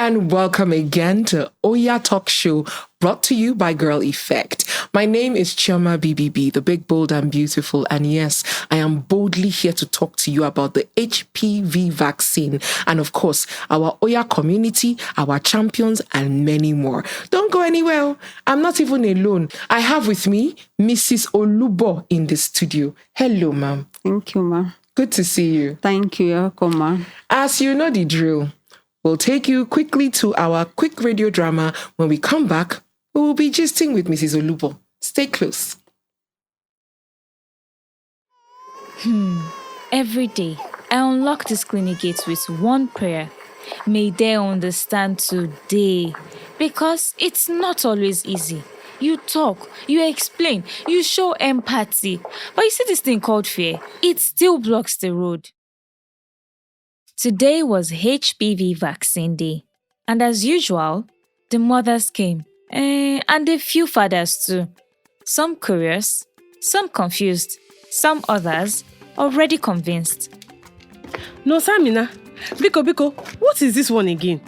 and welcome again to Oya Talk Show, brought to you by Girl Effect. My name is Chioma BBB, the big, bold and beautiful, and yes, I am boldly here to talk to you about the HPV vaccine and of course, our Oya community, our champions, and many more. Don't go anywhere. I'm not even alone. I have with me Mrs. Olubo in the studio. Hello, ma'am. Thank you, ma'am. Good to see you. Thank you. Welcome, ma'am. As you know the drill, we'll take you quickly to our quick radio drama. When we come back, we will be gisting with Mrs. Olubo. Stay close. Every day, I unlock this clinic gate with one prayer. May they understand today. Because it's not always easy. You talk, you explain, you show empathy. But you see this thing called fear, it still blocks the road. Today was HPV vaccine day. And as usual, the mothers came. And a few fathers too. Some curious, some confused, some others already convinced. No, Samina. Biko, what is this one again?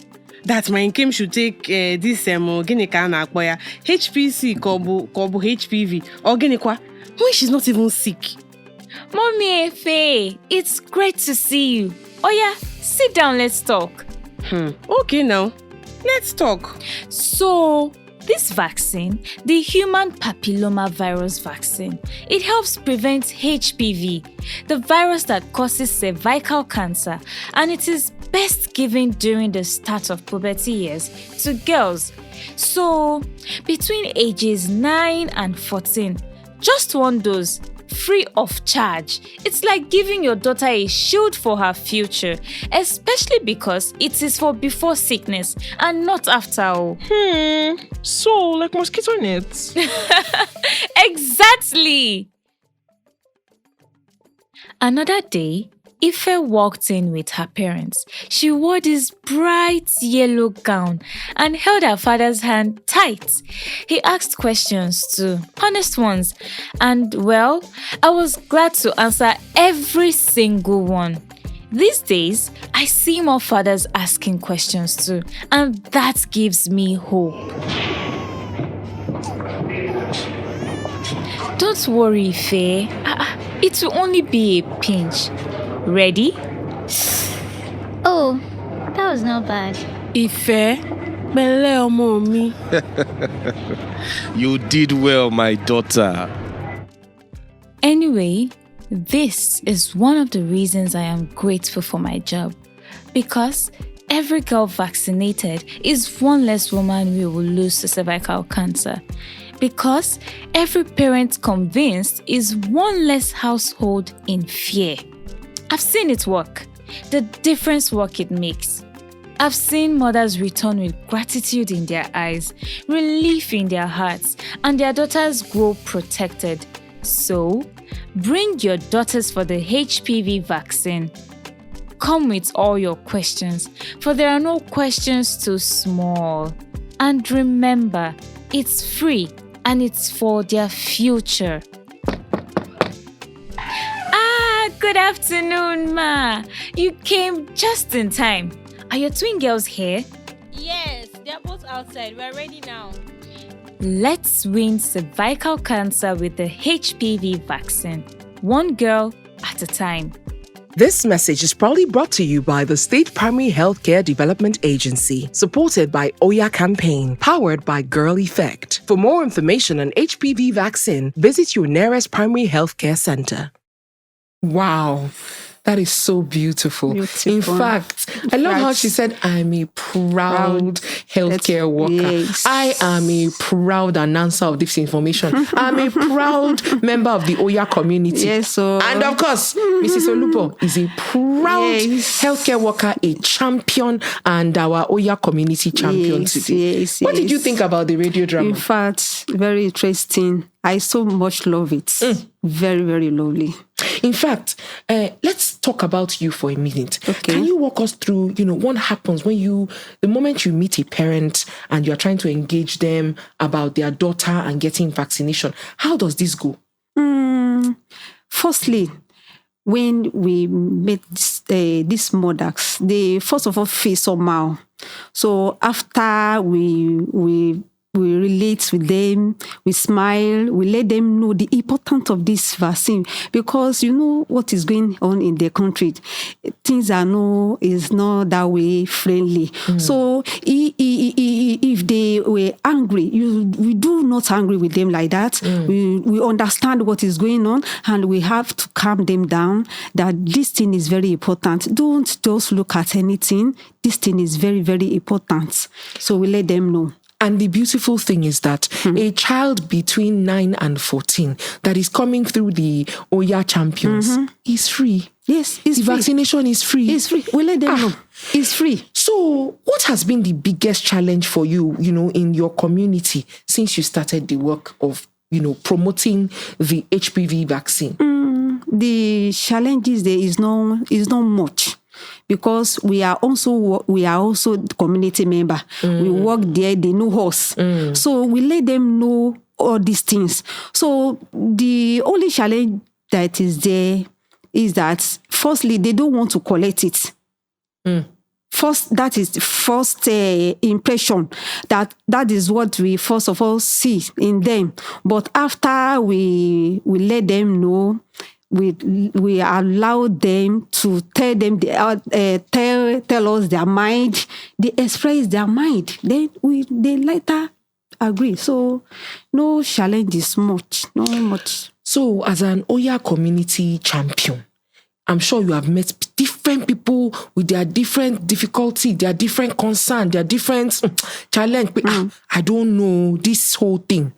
That my Nkem should take this HPC kobu HPV or genikwa when she's not even sick. Mommy Efe, it's great to see you. Oya, sit down, let's talk. Okay now, let's talk. So, this vaccine, the human papilloma virus vaccine, it helps prevent HPV, the virus that causes cervical cancer, and it is best given during the start of puberty years to girls. So, between ages 9 and 14, just one dose, free of charge. It's like giving your daughter a shield for her future, especially because it is for before sickness and not after all. So like mosquito nets. Exactly. Another day, Ife walked in with her parents. She wore this bright yellow gown and held her father's hand tight. He asked questions too, honest ones. And well, I was glad to answer every single one. These days, I see more fathers asking questions too, and that gives me hope. Don't worry, Ife. It will only be a pinch. Ready? Oh, that was not bad. Ife, bele omo mi. You did well, my daughter. Anyway, this is one of the reasons I am grateful for my job. Because every girl vaccinated is one less woman we will lose to cervical cancer. Because every parent convinced is one less household in fear. I've seen it work, the difference work it makes. I've seen mothers return with gratitude in their eyes, relief in their hearts, and their daughters grow protected. So, bring your daughters for the HPV vaccine. Come with all your questions, for there are no questions too small. And remember, it's free and it's for their future. Good afternoon, Ma. You came just in time. Are your twin girls here? Yes, they're both outside. We're ready now. Let's win cervical cancer with the HPV vaccine. One girl at a time. This message is proudly brought to you by the State Primary Healthcare Development Agency, supported by Oya Campaign, powered by Girl Effect. For more information on HPV vaccine, visit your nearest primary healthcare center. Wow, that is so beautiful. In fact, I love how she said, I'm a proud healthcare worker. Yes. I am a proud announcer of this information. I'm a proud member of the Oya community. Yes, and of course, Mrs. Olubo is a proud healthcare worker, a champion, and our Oya community champion today. What did you think about the radio drama? In fact, very interesting. I so much love it. Very, very lovely. In fact, let's talk about you for a minute. Okay. Can you walk us through, what happens when the moment you meet a parent and you're trying to engage them about their daughter and getting vaccination? How does this go? Firstly, when we met these mothers, they first of all feel somehow. So after we relate with them, we smile, we let them know the importance of this vaccine, because you know what is going on in the country. Things is not that way friendly. So if they were angry, we do not angry with them like that. We understand what is going on, and we have to calm them down, that this thing is very important. Don't just look at anything. This thing is very, very important. So we let them know. And the beautiful thing is that a child between 9 and 14 that is coming through the Oya champions is free. Yes, it's the free. Vaccination is free. It's free. We let them know. It's free. So what has been the biggest challenge for you, in your community since you started the work of, promoting the HPV vaccine? The challenges there is not much, because we are also community member. We work there, they know us. So we let them know all these things. So the only challenge that is there is that, firstly, they don't want to collect it. First, that is the first impression. That is what we first of all see in them. But after we let them know, we allow them to tell them tell us their mind. They express their mind. Then they later agree. So no challenge is much. Not much. So as an Oya community champion, I'm sure you have met different people with their different difficulty, their different concern, their different challenge. I don't know this whole thing.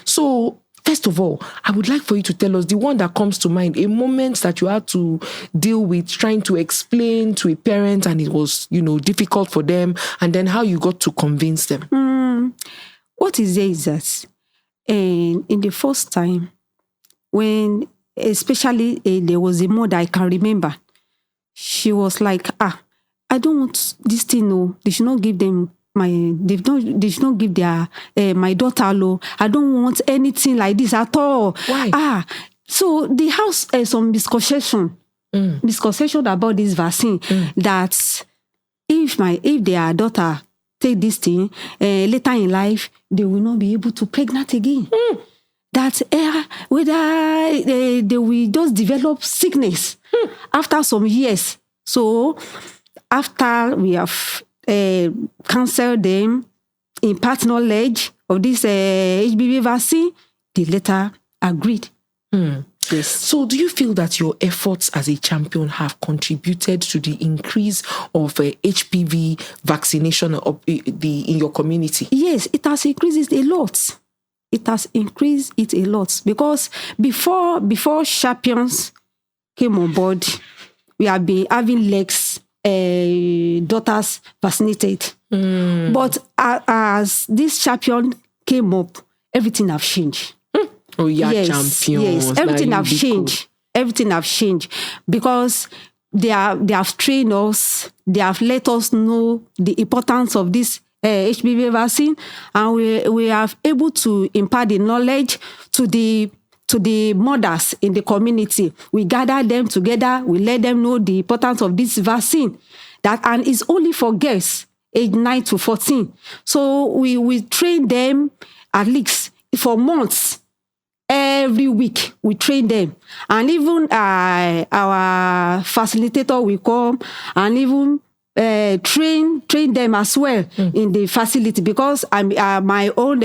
So first of all, I would like for you to tell us the one that comes to mind, a moment that you had to deal with trying to explain to a parent and it was, difficult for them, and then how you got to convince them. What is there is that in the first time, when especially there was a mother I can remember, she was like, I don't want this thing, no. They should not give them they should not give their my daughter low. I don't want anything like this at all. Why? So they have some misconception about this vaccine, that if their daughter take this thing, later in life they will not be able to pregnant again. That whether they will just develop sickness after some years. So after we have counsel them, impart knowledge of this HPV vaccine, they later agreed. Yes. So do you feel that your efforts as a champion have contributed to the increase of HPV vaccination in your community? Yes, it has increased a lot. It has increased it a lot, because before champions came on board, we have been having legs daughters vaccinated. But as this champion came up, everything have changed. Oh yeah, champions. Yes, everything have changed. Everything have changed, because they have trained us. They have let us know the importance of this HPV vaccine, and we are able to impart the knowledge to the mothers in the community. We gather them together. We let them know the importance of this vaccine, and it's only for girls age 9 to 14. So we train them at least for months. Every week we train them, and even our facilitator will come and even train them as well in the facility, because my own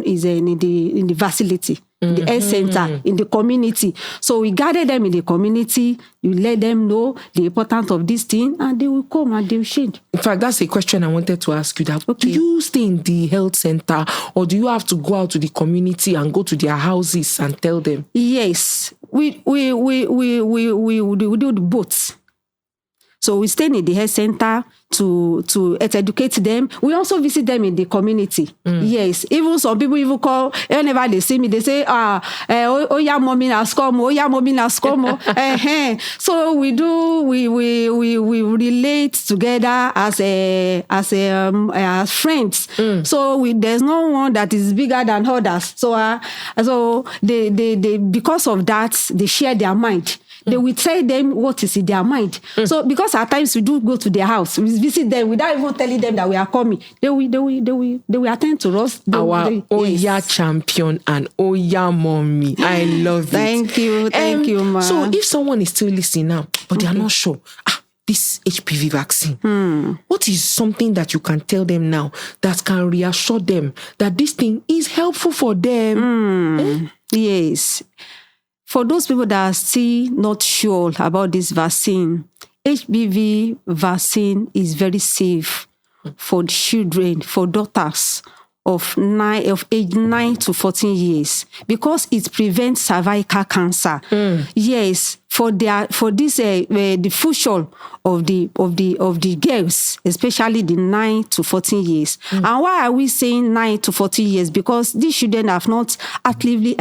is in the facility, the health center, in the community. So we gather them in the community, you let them know the importance of this thing, and they will come and they will change. In fact, that's a question I wanted to ask you. That Okay. Do you stay in the health center, or do you have to go out to the community and go to their houses and tell them? Yes, we do both. So we stay in the health center to educate them. We also visit them in the community. Yes, even some people even call, whenever they see me, they say, Oya mommy has come, Oya mommy has come. So we relate together as friends. So there's no one that is bigger than others. So they because of that, they share their mind. they will tell them what is in their mind. So because at times we do go to their house, we visit them without even telling them that we are coming. They will attend to us. Our Oya Yes. champion and Oya mommy. I love it. Thank you, ma. So if someone is still listening now, but they are not sure, this HPV vaccine, what is something that you can tell them now that can reassure them that this thing is helpful for them? Yes. For those people that are still not sure about this vaccine, HPV vaccine is very safe for children, for daughters of age 9 to 14 years, because it prevents cervical cancer. Yes, for this the future of the girls, especially the 9 to 14 years. And why are we saying 9 to 14 years? Because these children have not actively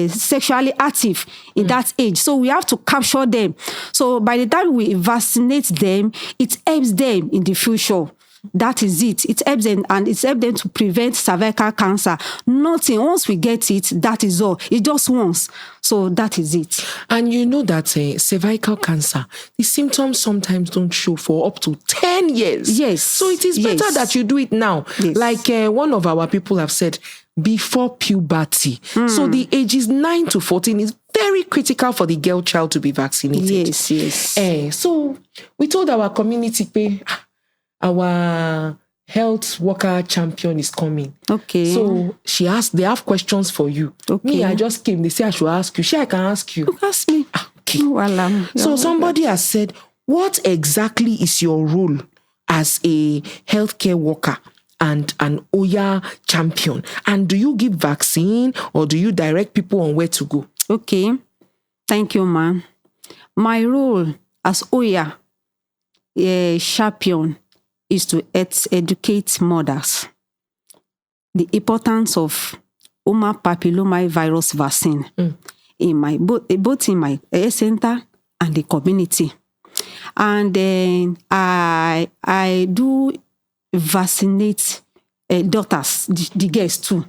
sexually active in that age. So we have to capture them. So by the time we vaccinate them, it helps them in the future. That is it. It helps them, and it's helped them to prevent cervical cancer. Nothing. Once we get it, that is all. It's just once. So that is it. And you know that cervical cancer, the symptoms sometimes don't show for up to 10 years. Yes. So it is better that you do it now. Yes. Like one of our people have said, before puberty. So the ages 9 to 14 is very critical for the girl child to be vaccinated. Yes. So we told our community, our health worker champion is coming. Okay. So they have questions for you. Okay. Me, I just came. They say I should ask you. I can ask you. Ask me. Okay. Well, So somebody has said, what exactly is your role as a healthcare worker and an Oya champion? And do you give vaccine or do you direct people on where to go? Okay. Thank you, ma'am. My role as Oya champion is to educate mothers the importance of human papillomavirus vaccine in my both in my center and the community. And then I do vaccinate daughters, the girls too,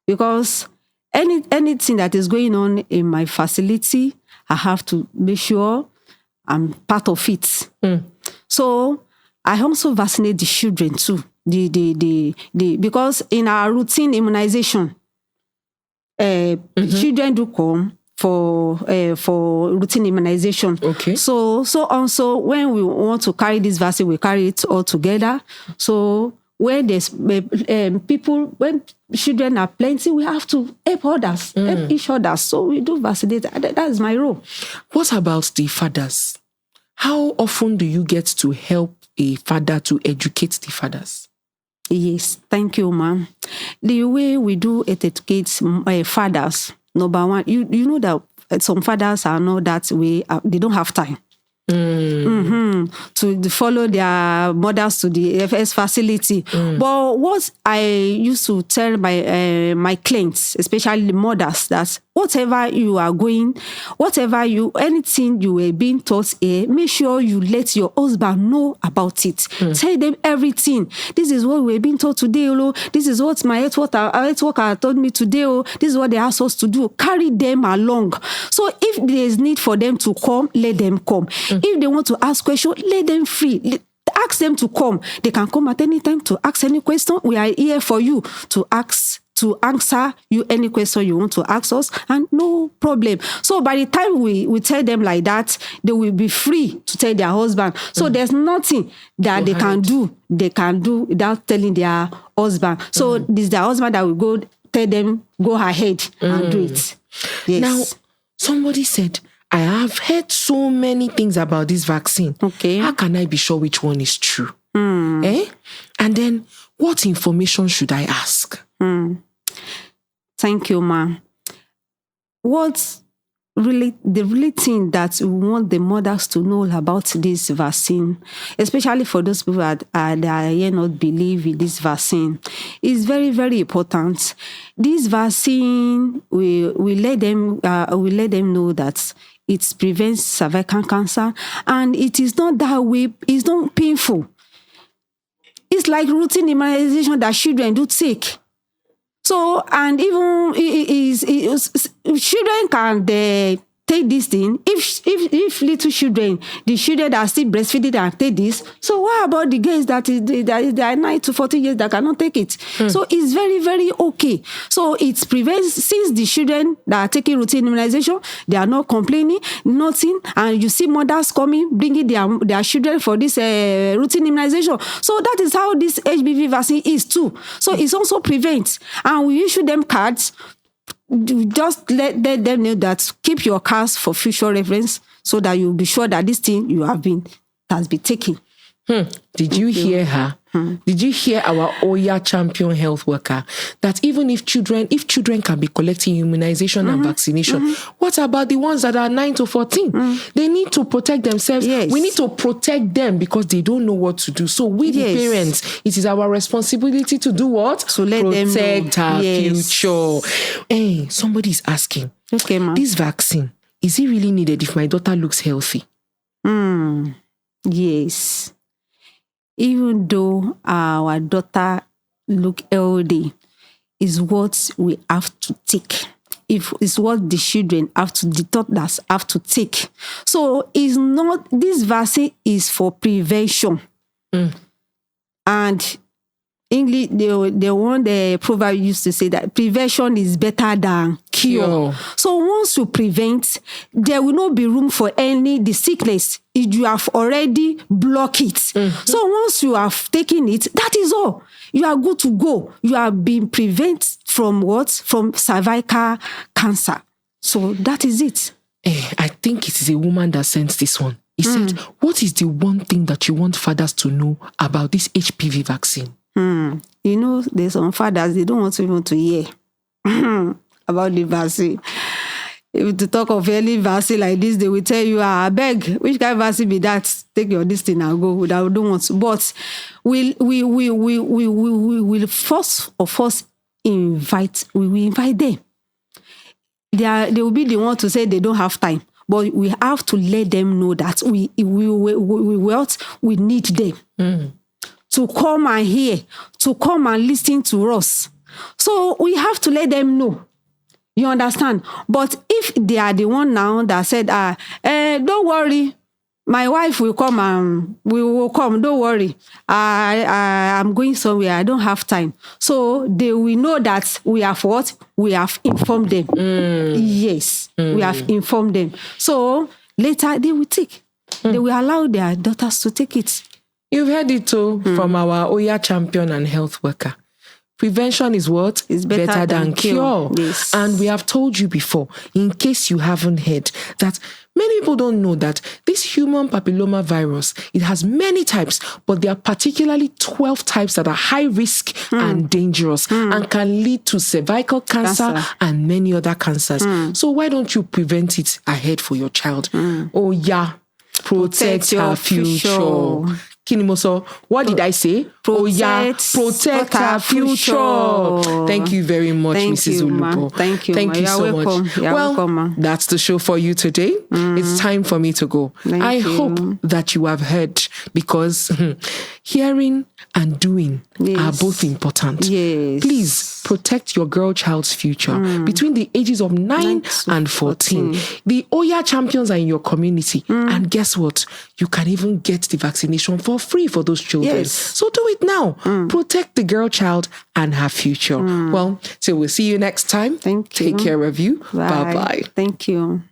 because anything that is going on in my facility, I have to make sure I'm part of it. So I also vaccinate the children too. Because in our routine immunization, children do come for routine immunization. Okay. So also when we want to carry this vaccine, we carry it all together. So when there's when children are plenty, we have to help others, help each other. So we do vaccinate. That is my role. What about the fathers? How often do you get to help a father to educate the fathers? Yes, thank you, ma'am. The way we do educate fathers, number one, you know that some fathers are not that way. They don't have time to follow their mothers to the FS facility. But what I used to tell my clients, especially the mothers, that whatever you are going, anything you were being taught here, make sure you let your husband know about it. Tell them everything. This is what we're being taught today, this is what my health worker told me today, this is what they asked us to do. Carry them along. So if there is need for them to come, let them come. If they want to ask questions, let them free. Ask them to come. They can come at any time to ask any question. We are here for you to answer you any question you want to ask us, and no problem. So by the time we tell them like that, they will be free to tell their husband. So there's nothing that they can do without telling their husband. So this is their husband that will go tell them, go ahead and do it. Yes. Now, somebody said, I have heard so many things about this vaccine. Okay. How can I be sure which one is true? And then, what information should I ask? Thank you, ma'am. The really thing that we want the mothers to know about this vaccine, especially for those people that not believe in this vaccine, is very, very important. This vaccine we let them know that it prevents cervical cancer, and it is not that way. It's not painful. It's like routine immunization that children do take. So, and even children can take this thing. If little children, the children that are still breastfeeding and take this, so what about the girls that are 9 to 14 years that cannot take it? So it's very, very okay. So it prevents, since the children that are taking routine immunization, they are not complaining, nothing, and you see mothers coming, bringing their children for this routine immunization. So that is how this HPV vaccine is too. So it also prevents, and we issue them cards. Just let them know that keep your cards for future reference, so that you'll be sure that this thing has been taken. Did you hear her? Did you hear our Oya champion health worker? That even if children can be collecting immunization and vaccination, what about the ones that are 9 to 14? They need to protect themselves. Yes. We need to protect them because they don't know what to do. So we, the parents, it is our responsibility to do what? To let them protect know. our Yes. future. Hey, somebody is asking, Okay, ma'am. this vaccine, is it really needed if my daughter looks healthy? Yes. Even though our daughter look healthy, is what we have to take. If it's what the children have to, the toddlers have to take. So it's not, this vaccine is for prevention. And English, the proverb used to say that prevention is better than cure. So once you prevent, there will not be room for the sickness if you have already blocked it. So once you have taken it, that is all. You are good to go. You are being prevented from what? From cervical cancer. So that is it. I think it is a woman that sent this one. He said, what is the one thing that you want fathers to know about this HPV vaccine? You know, there's some fathers, they don't want even to hear about the vaccine. If to talk of any vaccine like this, they will tell you, I beg, which kind of vaccine be that? Take your this thing and go. I don't want to. But we will first of all invite them. They will be the one to say they don't have time. But we have to let them know that we need them. To come and hear, to come and listen to us. So we have to let them know. You understand? But if they are the one now that said, don't worry, my wife will come and we will come, don't worry. I'm going somewhere, I don't have time. So they will know that we have what? We have informed them. Yes, we have informed them. So later they will take. They will allow their daughters to take it. You've heard it too from our Oya champion and health worker. Prevention is what? It's better than cure. Yes. And we have told you before, in case you haven't heard, that many people don't know that this human papilloma virus, it has many types, but there are particularly 12 types that are high risk and dangerous and can lead to cervical cancer and many other cancers. So why don't you prevent it ahead for your child? Oh yeah, protect our future. Kinimoso, what did I say? Protect our future. Thank you very much, Mrs. Ulupo. Thank you. Thank you so much. Welcome. That's the show for you today. It's time for me to go. I hope that you have heard, because hearing and doing are both important. Yes. Please protect your girl child's future between the ages of 9 and 14. The Oya champions are in your community. And guess what? You can even get the vaccination for free for those children. Yes. So do it now. Protect the girl child and her future. Well, so we'll see you next time. Thank you. Take care of you. Bye-bye. Thank you.